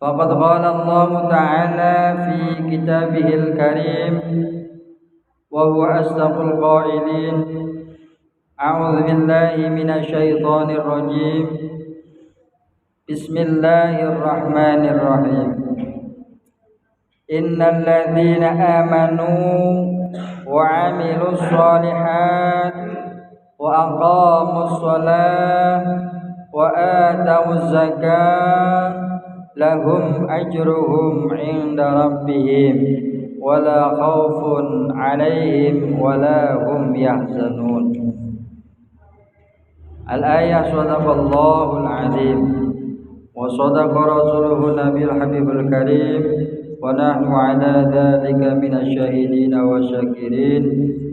فقد قال الله تعالى في كتابه الكريم وهو أصدق القائلين: أعوذ بالله من الشيطان الرجيم. بسم الله الرحمن الرحيم. إن الذين آمنوا وعملوا الصالحات وأقاموا الصلاة وآتوا الزكاة لهم أجرهم عند ربهم ولا خوف عليهم ولا هم يحزنون. الآية. صدق الله العظيم وصدق رسوله النبي الحبيب الكريم ونحن على ذلك من الشاهدين والشاكرين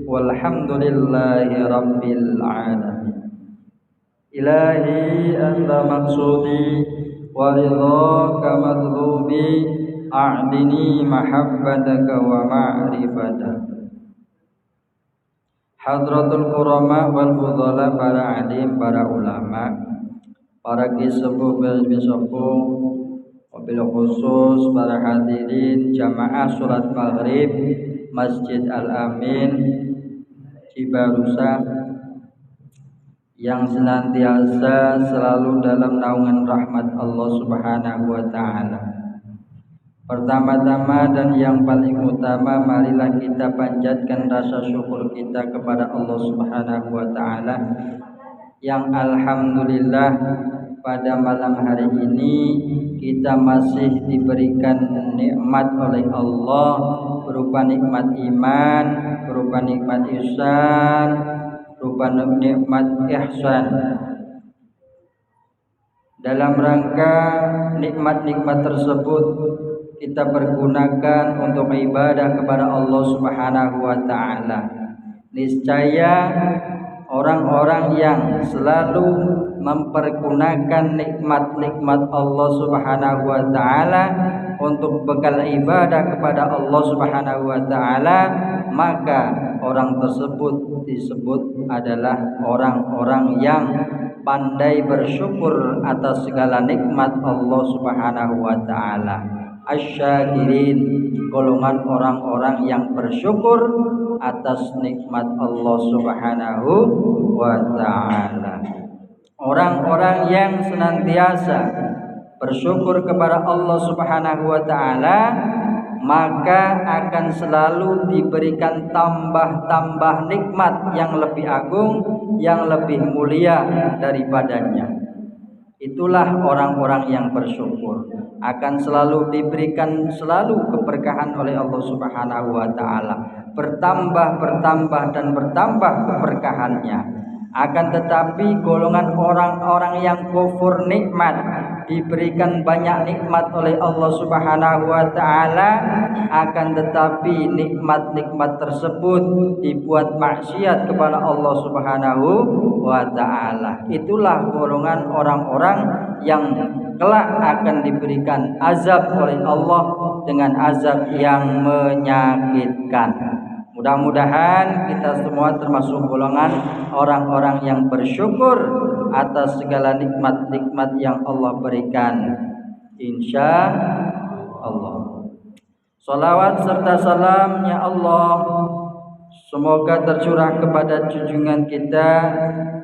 والحمد لله رب العالمين. إلهي أنت مقصودي ورضاك مطلوبي أعطني محبتك ومعرفتك. Hadratul Qurama wal Fudhala, para alim, para ulama, para kisepuh bisepuh, wabil khusus para hadirin jamaah sholat maghrib Masjid Al-Amin Cibarusa yang senantiasa selalu dalam naungan rahmat Allah Subhanahu wa Ta'ala. Pertama-tama dan yang paling utama, marilah kita panjatkan rasa syukur kita kepada Allah Subhanahu wa Ta'ala yang alhamdulillah pada malam hari ini kita masih diberikan nikmat oleh Allah berupa nikmat iman, berupa nikmat ihsan, berupa nikmat ihsan. Dalam rangka nikmat-nikmat tersebut kita pergunakan untuk ibadah kepada Allah Subhanahu wa Ta'ala. Niscaya orang-orang yang selalu mempergunakan nikmat-nikmat Allah Subhanahu wa Ta'ala untuk bekal ibadah kepada Allah Subhanahu wa Ta'ala, maka orang tersebut disebut adalah orang-orang yang pandai bersyukur atas segala nikmat Allah Subhanahu wa Ta'ala. Asy-syakirin, golongan orang-orang yang bersyukur atas nikmat Allah Subhanahu wa Ta'ala. Orang-orang yang senantiasa bersyukur kepada Allah Subhanahu wa Ta'ala, maka akan selalu diberikan tambah-tambah nikmat yang lebih agung, yang lebih mulia daripadanya. Itulah orang-orang yang bersyukur, akan selalu diberikan selalu keberkahan oleh Allah Subhanahu wa Ta'ala, bertambah dan bertambah keberkahannya. Akan tetapi golongan orang-orang yang kufur nikmat, diberikan banyak nikmat oleh Allah Subhanahu wa Ta'ala, akan tetapi nikmat-nikmat tersebut dibuat maksiat kepada Allah Subhanahu wa Ta'ala. Itulah golongan orang-orang yang kelak akan diberikan azab oleh Allah dengan azab yang menyakitkan. Mudah-mudahan kita semua termasuk golongan orang-orang yang bersyukur atas segala nikmat-nikmat yang Allah berikan, insya Allah. Salawat serta salamnya Allah semoga tercurah kepada junjungan kita,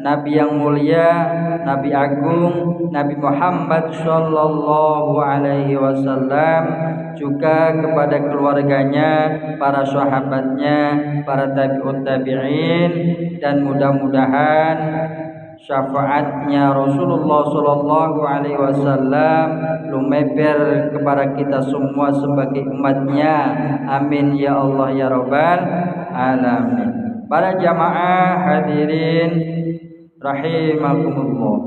Nabi yang mulia, Nabi agung, Nabi Muhammad sallallahu alaihi wasallam, juga kepada keluarganya, para sahabatnya, para tabi'ut tabi'in, dan mudah-mudahan syafaatnya Rasulullah sallallahu alaihi wasallam lumeber kepada kita semua sebagai umatnya. Amin ya Allah ya rabbal alamin. Para jamaah hadirin rahimakumullah,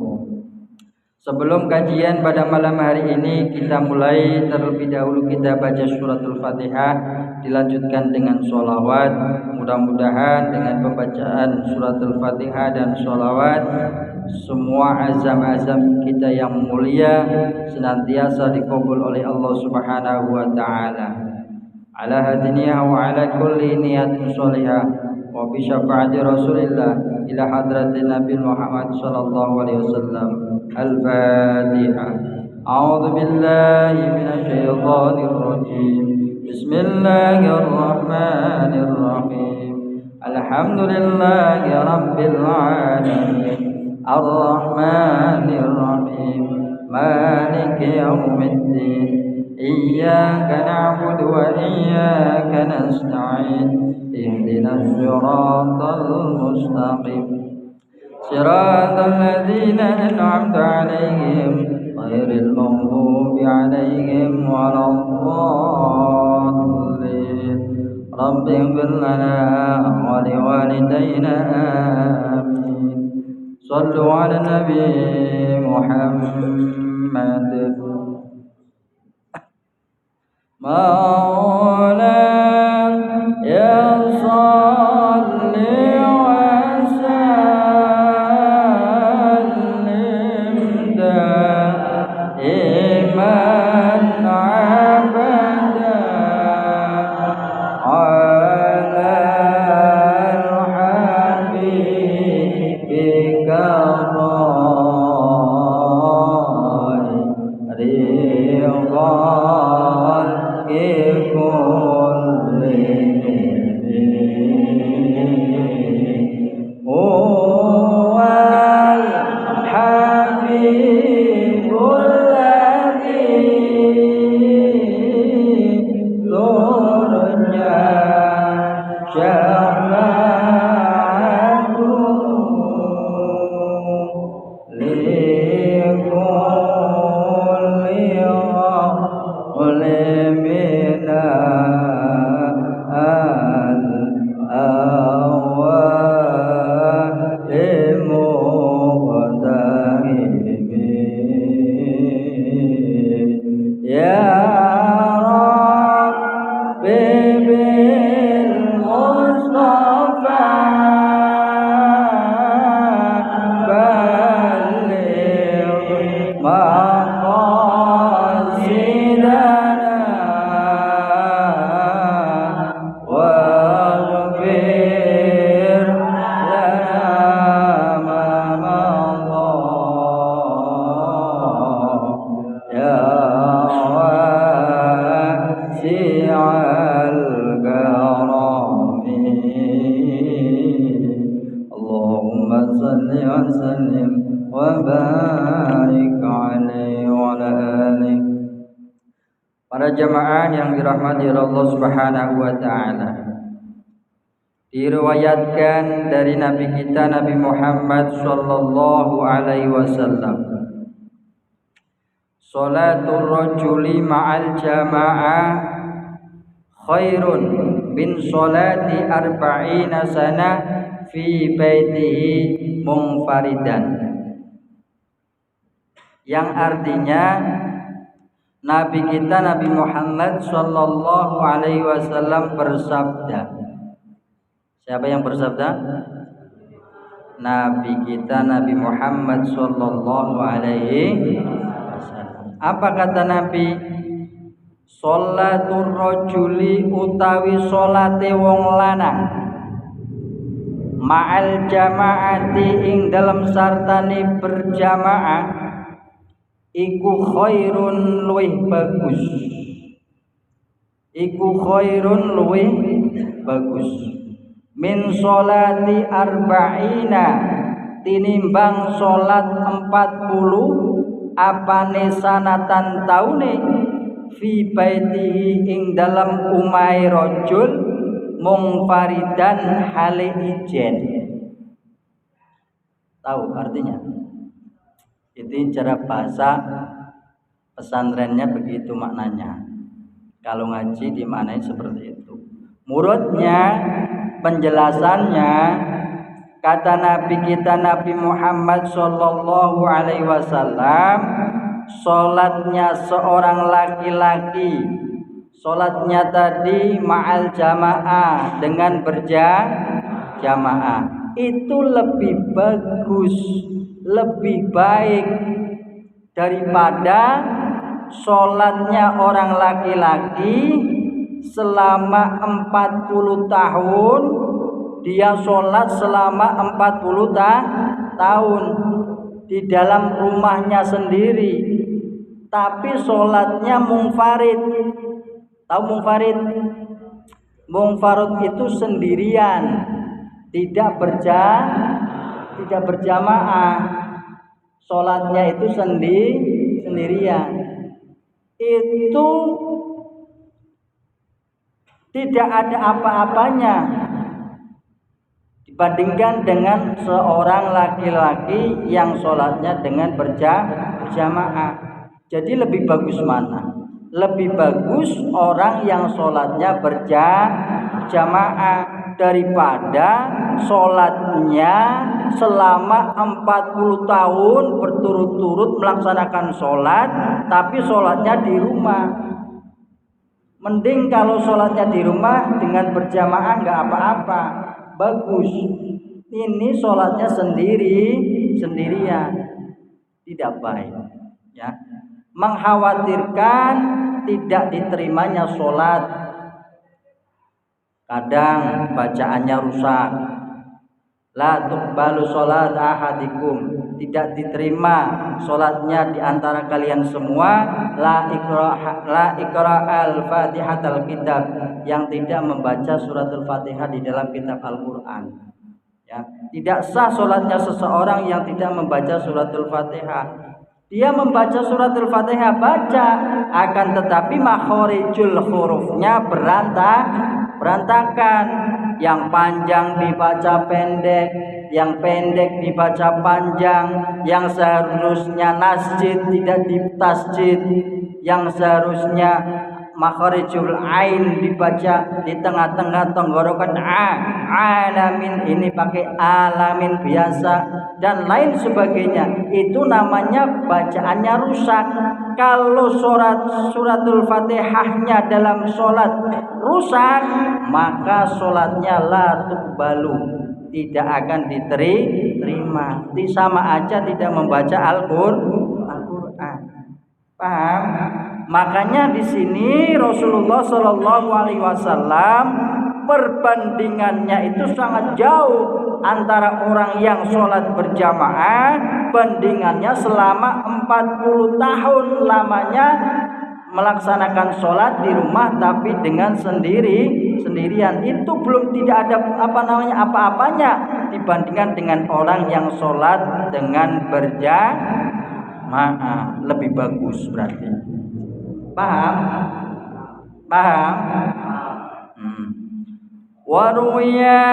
sebelum kajian pada malam hari ini kita mulai terlebih dahulu kita baca suratul Fatihah, dilanjutkan dengan sholawat. Mudah-mudahan dengan pembacaan suratul Fatihah dan sholawat semua azam-azam kita yang mulia senantiasa dikabul oleh Allah Subhanahu wa Ta'ala. Ala hadiniha wa ala kulli niyatin sholihah wa bi syafaati Rasulillah ila hadratin Nabi Muhammad sallallahu alaihi wasallam. Al-Fatihah. أعوذ بالله من الشيطان الرجيم بسم الله الرحمن الرحيم الحمد لله رب العالمين الرحمن الرحيم مالك يوم الدين إياك نعبد وإياك نستعين اهدنا الصراط المستقيم صراط الذين أنعمت عليهم غير المغضوب عليهم ولا الضالين رب اغفر لنا ولوالدينا آمين صلوا على النبي محمد مولاي صل وسلم دائما أبدا على حبيبك خير Para jamaah yang dirahmati Allah Subhanahu wa taala. Diriwayatkan dari Nabi kita Nabi Muhammad sallallahu alaihi wasallam, salatul rajuli ma'al jamaah khairun min salati arba'ina sana fi baitihi munfaridan. Yang artinya Nabi kita Nabi Muhammad sallallahu alaihi wasallam bersabda. Siapa yang bersabda? Nabi kita Nabi Muhammad sallallahu alaihi wasallam. Apa kata Nabi? Sholatur rajuli utawi salate wong lanang ma'al jamaati ing dalam sartane berjamaah iku khairun luwih bagus. Iku khairun luwih bagus min sholati arba'ina tinimbang sholat 40 apane sanatan taune fi baitihi ing dalam umai rajul munfaridan hale ijen. Tahu artinya? Itu cara bahasa pesantrennya begitu maknanya. Kalau ngaji dimaknai seperti itu. Murutnya, penjelasannya, kata Nabi kita Nabi Muhammad sallallahu alaihi wasallam, salatnya seorang laki-laki, salatnya tadi ma'al jamaah dengan berjamaah itu lebih bagus, lebih baik daripada sholatnya orang laki-laki selama 40 tahun. Dia sholat selama 40 tahun di dalam rumahnya sendiri, tapi sholatnya munfarid. Tahu munfarid? Munfarid itu sendirian, tidak berjamaah. Sholatnya itu sendirian. Itu tidak ada apa-apanya dibandingkan dengan seorang laki-laki yang sholatnya dengan berjamaah. Jadi lebih bagus mana? Lebih bagus orang yang sholatnya berjamaah daripada sholatnya selama 40 tahun berturut-turut melaksanakan sholat tapi sholatnya di rumah. Mending kalau sholatnya di rumah dengan berjamaah nggak apa-apa, bagus. Ini sholatnya sendirian, tidak baik, ya. Mengkhawatirkan tidak diterimanya sholat, kadang bacaannya rusak. La tuqbalu sholat ahadikum, tidak diterima sholatnya di antara kalian semua. La iqra al-fatihatal kitab, yang tidak membaca suratul fatihah di dalam kitab Al-Quran, ya. Tidak sah sholatnya seseorang yang tidak membaca suratul fatihah. Dia membaca suratul fatihah, baca, akan tetapi makhorijul hurufnya berantakan. Yang panjang dibaca pendek, yang pendek dibaca panjang, yang seharusnya nasjid tidak ditasjid, yang seharusnya makharijul ain dibaca di tengah-tengah tenggorokan alamin, ini pakai alamin biasa dan lain sebagainya. Itu namanya bacaannya rusak. Kalau suratul fatihahnya dalam sholat rusak, maka sholatnya la tuqbalu, tidak akan diterima. Sama aja tidak membaca Al-Quran. Paham? Makanya di sini Rasulullah Shallallahu Alaihi Wasallam perbandingannya itu sangat jauh antara orang yang sholat berjamaah, bandingannya selama 40 tahun lamanya melaksanakan sholat di rumah tapi dengan sendirian. Itu belum tidak ada apa-apanya dibandingkan dengan orang yang sholat dengan berjamaah. Lebih bagus berarti. Paham? Waruya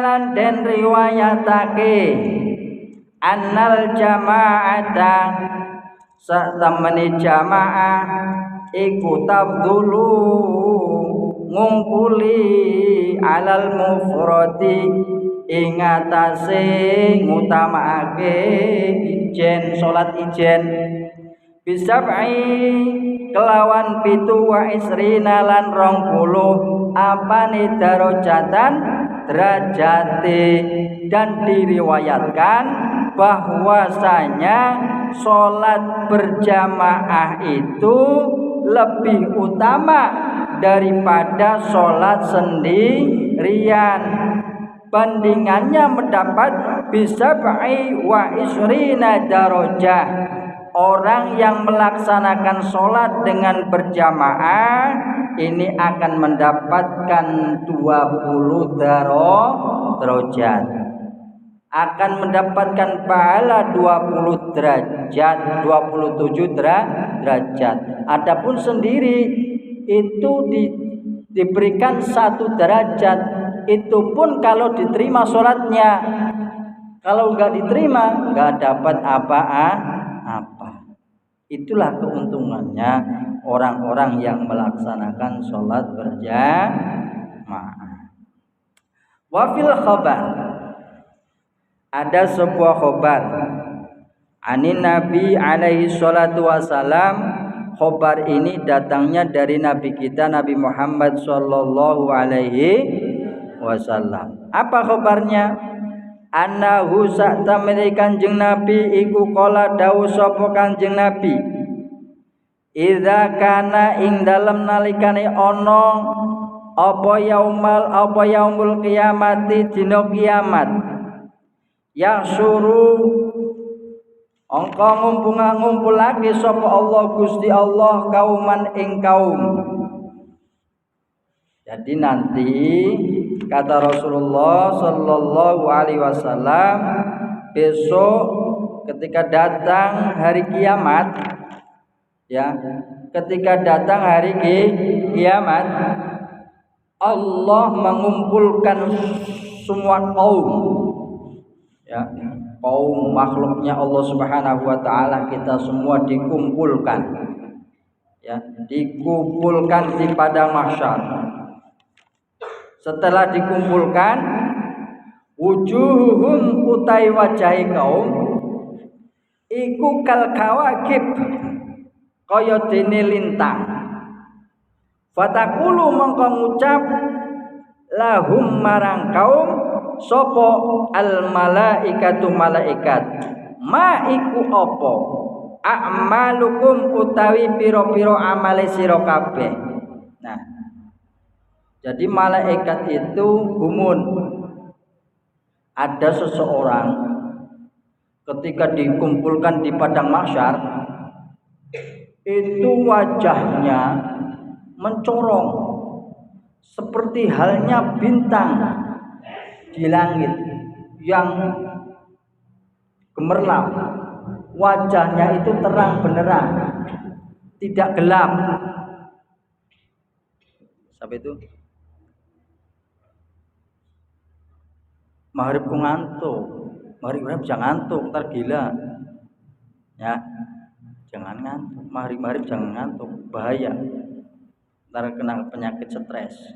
lan den riwayatake annal jama'ata satamani jamaah iku tabdulu ngungkuli alal mufradi ing atase ngutamaake ijen, salat ijen bisab'i kelawan pitu wa isrina lan 20 apane darajatan derajate. Dan diriwayatkan bahwasanya sholat berjamaah itu lebih utama daripada sholat sendirian. Bandingannya mendapat bisab'i wa isrina darajah. Orang yang melaksanakan sholat dengan berjamaah ini akan mendapatkan 20 derajat, akan mendapatkan pahala 20 derajat, 27 derajat. Adapun sendiri itu diberikan 1 derajat, itu pun kalau diterima sholatnya. Kalau nggak diterima nggak dapat apa-apa. Itulah keuntungannya orang-orang yang melaksanakan sholat berjamaah. Wafil khabar, ada sebuah khabar anin Nabi alaihi salatu wasalam. Khabar ini datangnya dari Nabi kita Nabi Muhammad sallallahu alaihi wasallam. Apa khabarnya? Annahu sa'tamani Kanjeng Nabi iku qala dawuh sapa Kanjeng Nabi, idza kana ing dalem nalikane ana apa yaumul qiyamati dina kiamat, ya suruh Angka ngumpulake sapa Allah Gusti Allah kauman ing kaum. Jadi nanti kata Rasulullah sallallahu alaihi wasallam, besok ketika datang hari kiamat, ya, ketika datang hari kiamat, Allah mengumpulkan semua kaum, ya, kaum makhluknya Allah Subhanahu wa taala, kita semua dikumpulkan, ya, dikumpulkan di padang mahsyar. Setelah dikumpulkan, wujuhum utai wajahi kaum iku kal kawakib, kaya dene lintang. Fatakulu mongko ngucap lahum marang kaum sapa al malaikatu malaikat, ma iku apa a'malukum utawi pira-pira amale sira kabeh. Nah, jadi malaikat itu gumun. Ada seseorang ketika dikumpulkan di padang mahsyar, itu wajahnya mencorong seperti halnya bintang di langit yang gemerlap. Wajahnya itu terang benderang, tidak gelap. Sampai itu maghrib ku ngantuk, maghrib jangan ngantuk, ntar gila, ya, jangan ngantuk, maghrib jangan ngantuk, bahaya, ntar kena penyakit stres,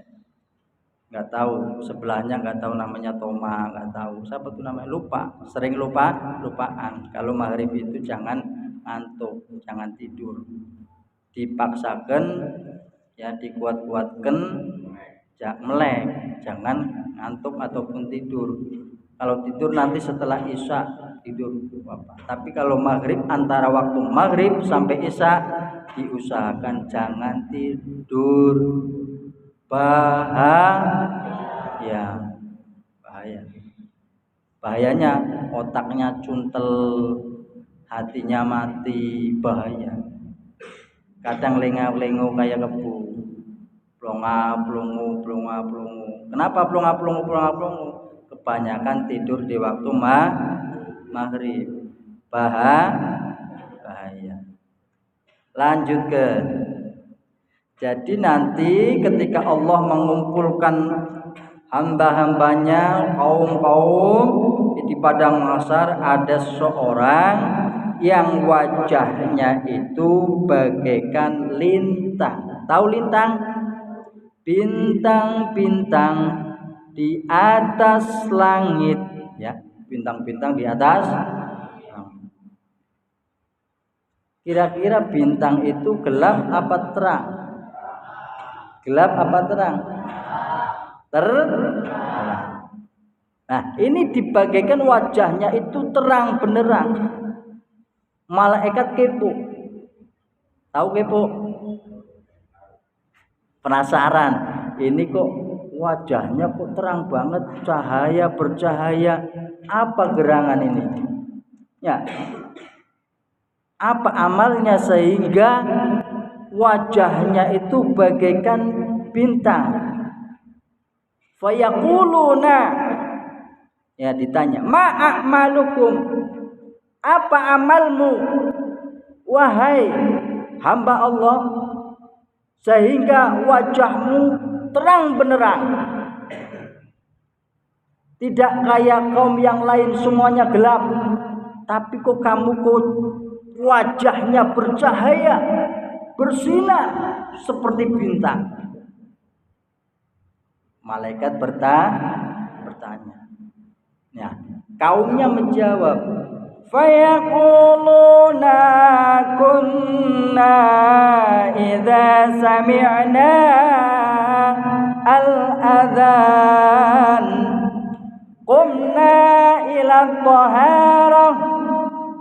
nggak tahu sebelahnya, nggak tahu namanya Toma, nggak tahu siapa tuh namanya, lupa, sering lupaan. Kalau maghrib itu jangan ngantuk, jangan tidur, dipaksakan, ya, dikuat-kuatkan, melek, jangan ngantuk ataupun tidur. Kalau tidur nanti setelah isya tidur apa. Tapi kalau maghrib, antara waktu maghrib sampai isya diusahakan jangan tidur. Bahaya. Bahayanya otaknya cuntel, hatinya mati, bahaya. Kadang lengah-lengo kayak kebu. Plonga-plongo. Kenapa plonga-plongo? Kebanyakan tidur di waktu maghrib. Bahaya. Lanjut ke. Jadi nanti ketika Allah mengumpulkan hamba-hambanya, kaum-kaum di padang mahsyar, ada seorang yang wajahnya itu bagaikan lintang. Tahu lintang? Bintang-bintang di atas langit, ya, bintang-bintang di atas. Kira-kira bintang itu gelap apa terang? Gelap apa terang? Terang. Nah, ini dibagaikan wajahnya itu terang benderang. Malaikat kepo. Tahu kepo? Penasaran, ini kok wajahnya kok terang banget, cahaya bercahaya, apa gerangan ini? Ya, apa amalnya sehingga wajahnya itu bagaikan bintang? Fayaquluna, ya, ditanya, ma a'malukum, apa amalmu wahai hamba Allah sehingga wajahmu terang benderang, tidak kayak kaum yang lain semuanya gelap, tapi kok kamu kok wajahnya bercahaya, bersinar seperti bintang. Malaikat bertanya. Ya, kaumnya menjawab, fayaquluna kunna idza sami'na al-adhan qumna ila at-taharah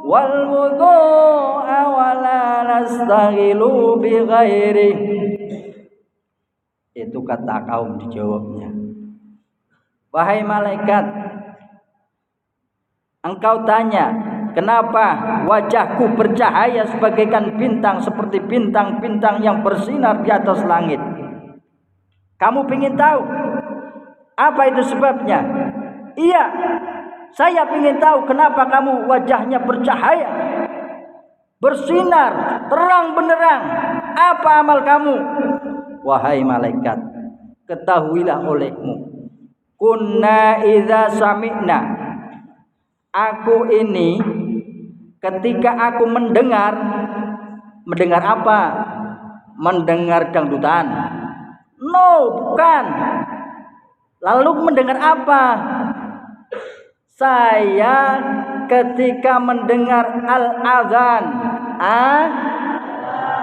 wal wudhu'a wa la nastaghilu bi ghairi. Itu kata kaum dijawabnya, wahai malaikat, engkau tanya kenapa wajahku bercahaya sebagaikan bintang, seperti bintang-bintang yang bersinar di atas langit. Kamu ingin tahu apa itu sebabnya? Iya, saya ingin tahu kenapa kamu wajahnya bercahaya, bersinar, terang benderang. Apa amal kamu? Wahai malaikat, ketahuilah olehmu, kunna idza sami'na, aku ini ketika aku mendengar apa? Mendengar dangdutan? No, bukan. Lalu mendengar apa? Saya ketika mendengar al-azan.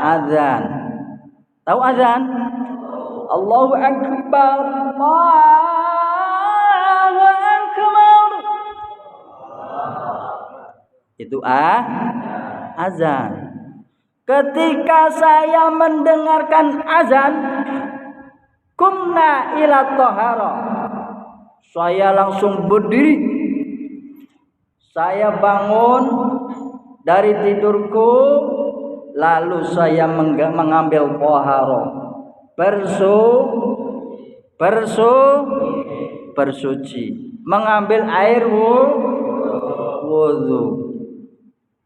Azan. Tahu azan? Allahu Akbar. Allahu Akbar. Itu azan. Ketika saya mendengarkan azan, kumna ila tahara, saya langsung berdiri. Saya bangun dari tidurku, lalu saya mengambil tahara, bersuci, mengambil air wudu.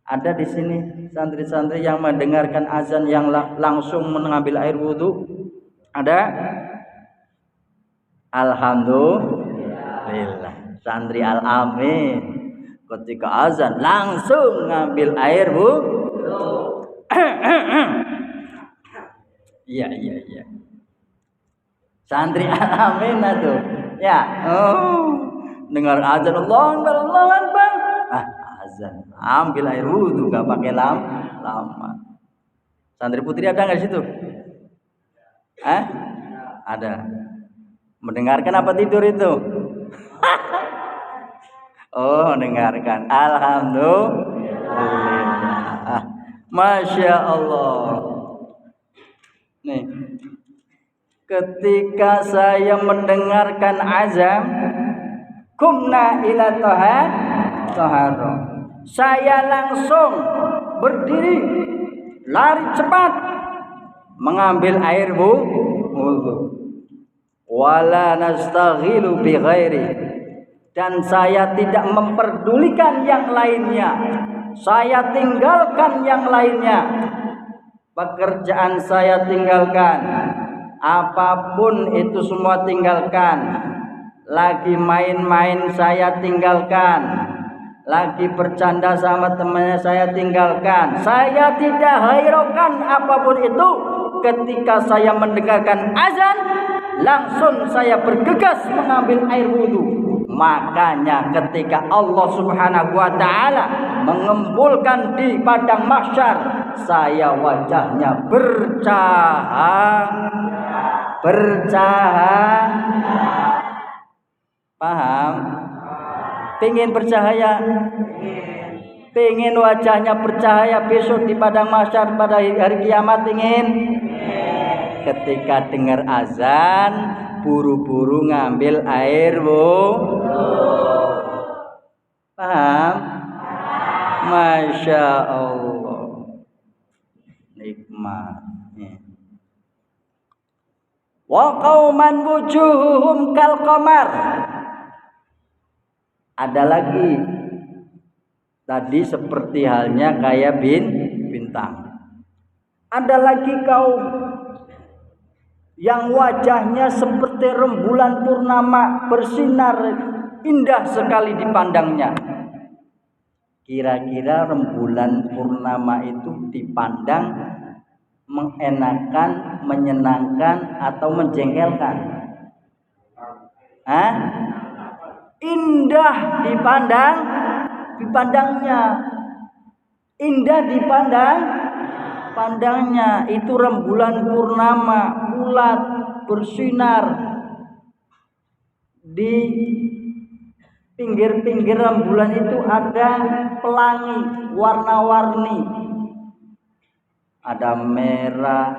Ada di sini santri-santri yang mendengarkan azan yang langsung mengambil air wudu? Ada? Alhamdulillah. Santri al-amin ketika azan langsung ngambil air wudu. Iya. Santri al-amin itu. Ya. Dengar azan Allahu Akbar. Azan. Ambil air wudu, enggak pakai lama. Santri putri ada enggak di situ? Ada. Mendengarkan apa tidur itu? Oh, mendengarkan. Alhamdulillah. Masya Allah. Nih, ketika saya mendengarkan azan, kumna ila tahara, saya langsung berdiri, lari cepat, mengambil air wudu. Wala nastaghilu bi ghairi, dan saya tidak memperdulikan yang lainnya. Saya tinggalkan yang lainnya. Pekerjaan saya tinggalkan. Apapun itu semua tinggalkan. Lagi main-main saya tinggalkan. Lagi bercanda sama temannya saya tinggalkan. Saya tidak hiraukan apapun itu. Ketika saya mendengarkan azan, langsung saya bergegas mengambil air wudu. Makanya ketika Allah Subhanahu wa taala mengumpulkan di padang mahsyar, saya wajahnya bercahaya. Paham? Pengen bercahaya? Pengen wajahnya bercahaya besok di padang mahsyar pada hari kiamat? Ingin? Ketika dengar azan, buru-buru ngambil air Paham? Masya Allah, nikmat. Wa qauman wujuhuhum kal qamar. Ada lagi, tadi seperti halnya kayak bintang. Ada lagi kaum yang wajahnya seperti rembulan purnama, bersinar indah sekali dipandangnya. Kira-kira rembulan purnama itu dipandang mengenakan, menyenangkan atau menjengkelkan? Indah dipandangnya. Indah pandangnya. Itu rembulan purnama, bulat, bersinar. Di pinggir-pinggir rembulan itu ada pelangi warna-warni. Ada merah,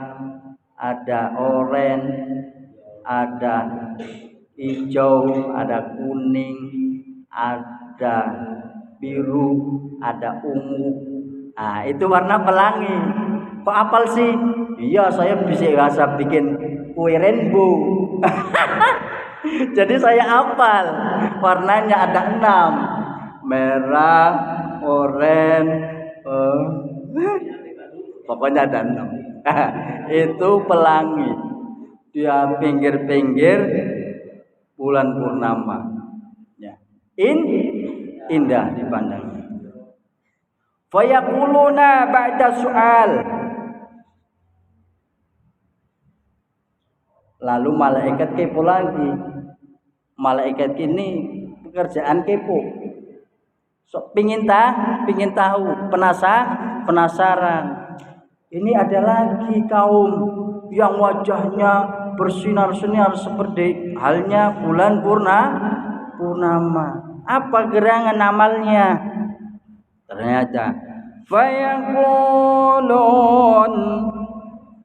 ada oranye, ada hijau, ada kuning, ada biru, ada ungu. Nah, itu warna pelangi. Kok apal sih? Iya, saya bisa bikin kue rainbow. Jadi saya hafal. Warnanya ada 6. Merah, oranye, pokoknya ada 6. Itu pelangi. Dia pinggir-pinggir bulan purnama. Ya. Indah dipandangnya. Fayaquluna ba'da su'al. Lalu malaikat kepo lagi. Malaikat ini pekerjaan kepo. So, pingin tahu, penasaran. Ini ada lagi kaum yang wajahnya bersinar-sinar seperti halnya bulan purnama. Apa gerangan amalnya? Ternyata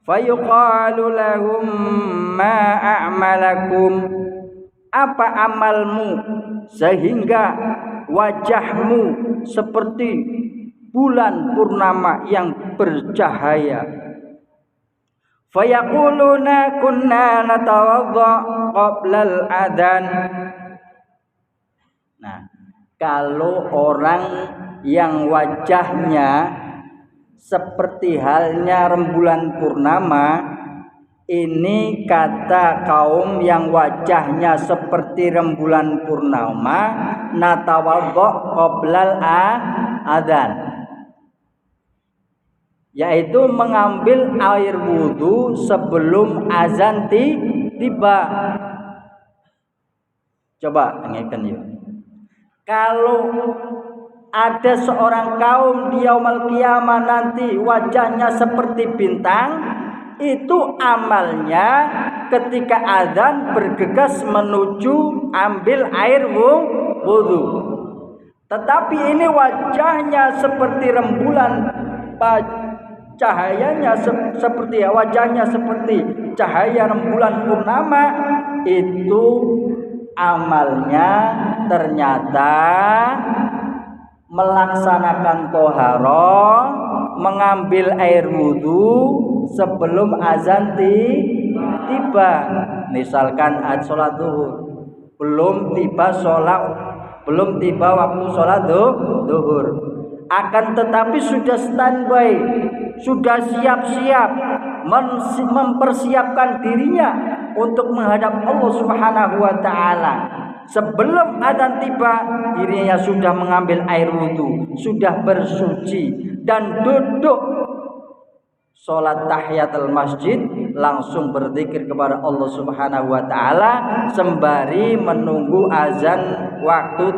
fayuqalu lahum ma a'malakum, apa amalmu sehingga wajahmu seperti bulan purnama yang bercahaya. Fayaquluna kunna natawadda qabla al-adhan. Nah, kalau orang yang wajahnya seperti halnya rembulan purnama, ini kata kaum yang wajahnya seperti rembulan purnama, natawadda qabla al-adhan, yaitu mengambil air wudu sebelum azan tiba. Coba dengarkan yuk. Kalau ada seorang kaum di yaumul qiyamah nanti wajahnya seperti bintang, itu amalnya ketika azan bergegas menuju ambil air wudu. Tetapi ini wajahnya seperti rembulan, cahayanya seperti wajahnya seperti cahaya rembulan purnama, itu amalnya ternyata melaksanakan toharoh, mengambil air wudu sebelum azan tiba. Misalkan sholat zuhur, belum tiba waktu sholat zuhur, akan tetapi sudah standby, sudah siap-siap mempersiapkan dirinya untuk menghadap Allah Subhanahu wa taala. Sebelum adzan tiba, dirinya sudah mengambil air wudu, sudah bersuci dan duduk salat tahiyatul masjid, langsung berzikir kepada Allah Subhanahu wa taala sembari menunggu azan waktu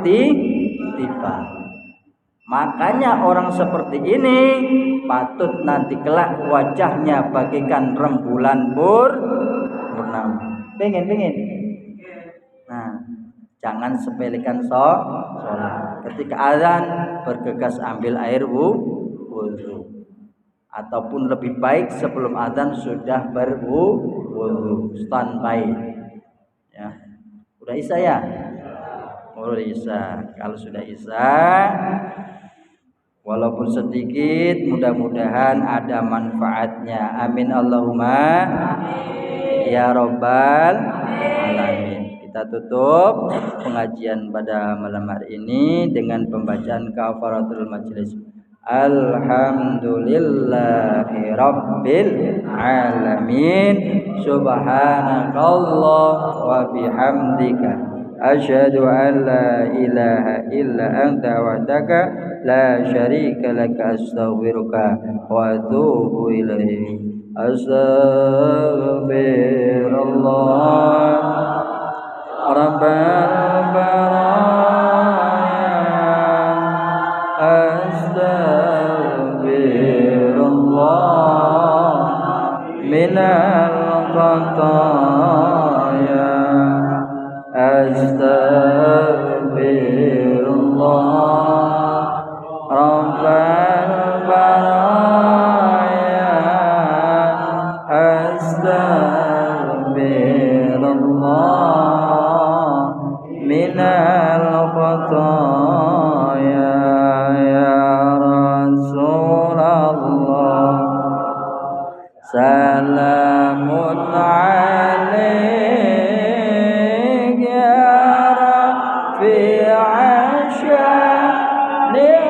tiba. Makanya orang seperti ini patut nanti kelak wajahnya bagaikan rembulan purnama. Pengen. Nah, jangan sepelekan sholat. Ketika azan bergegas ambil air wudu. Ataupun lebih baik sebelum azan sudah berwudu, standby. Ya. Udah isya ya? Udah isya. Kalau sudah isya, walaupun sedikit, mudah-mudahan ada manfaatnya. Amin Allahumma amin. Ya Rabbal alamin. Kita tutup pengajian pada malam hari ini dengan pembacaan kafaratul majlis. Alhamdulillahi Rabbil alamin. Subhanakallah wa bihamdika asyhadu an la ilaha illa anta wahdaka la syarika laka astaghfiruka wa atubu ilaik. Astaghfirullah Rabbal baraya, astaghfirullah minal khataya, astaghfirullah Rabbal baraya, astaghfirullah minal khataya. salamun alaik ya rafi'a sya'ni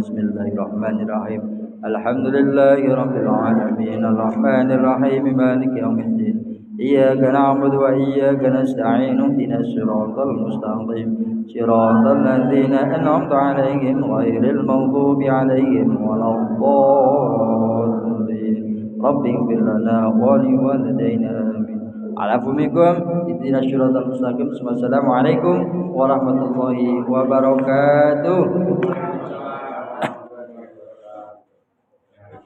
Bismillahirrahmanirrahim. Alhamdulillahirabbil alamin arrahmanir rahim maliki yaumiddin. Iyyaka na'budu wa iyyaka nasta'in ihdinas siratal mustaqim siratal ladzina an'amta 'alaihim ghairil maghdubi 'alaihim waladdallin. Rabbighfir lana wa liwalidayna amin. Alafu minkum ihdinas siratal mustaqim. Wassalamualaikum warahmatullahi wabarakatuh.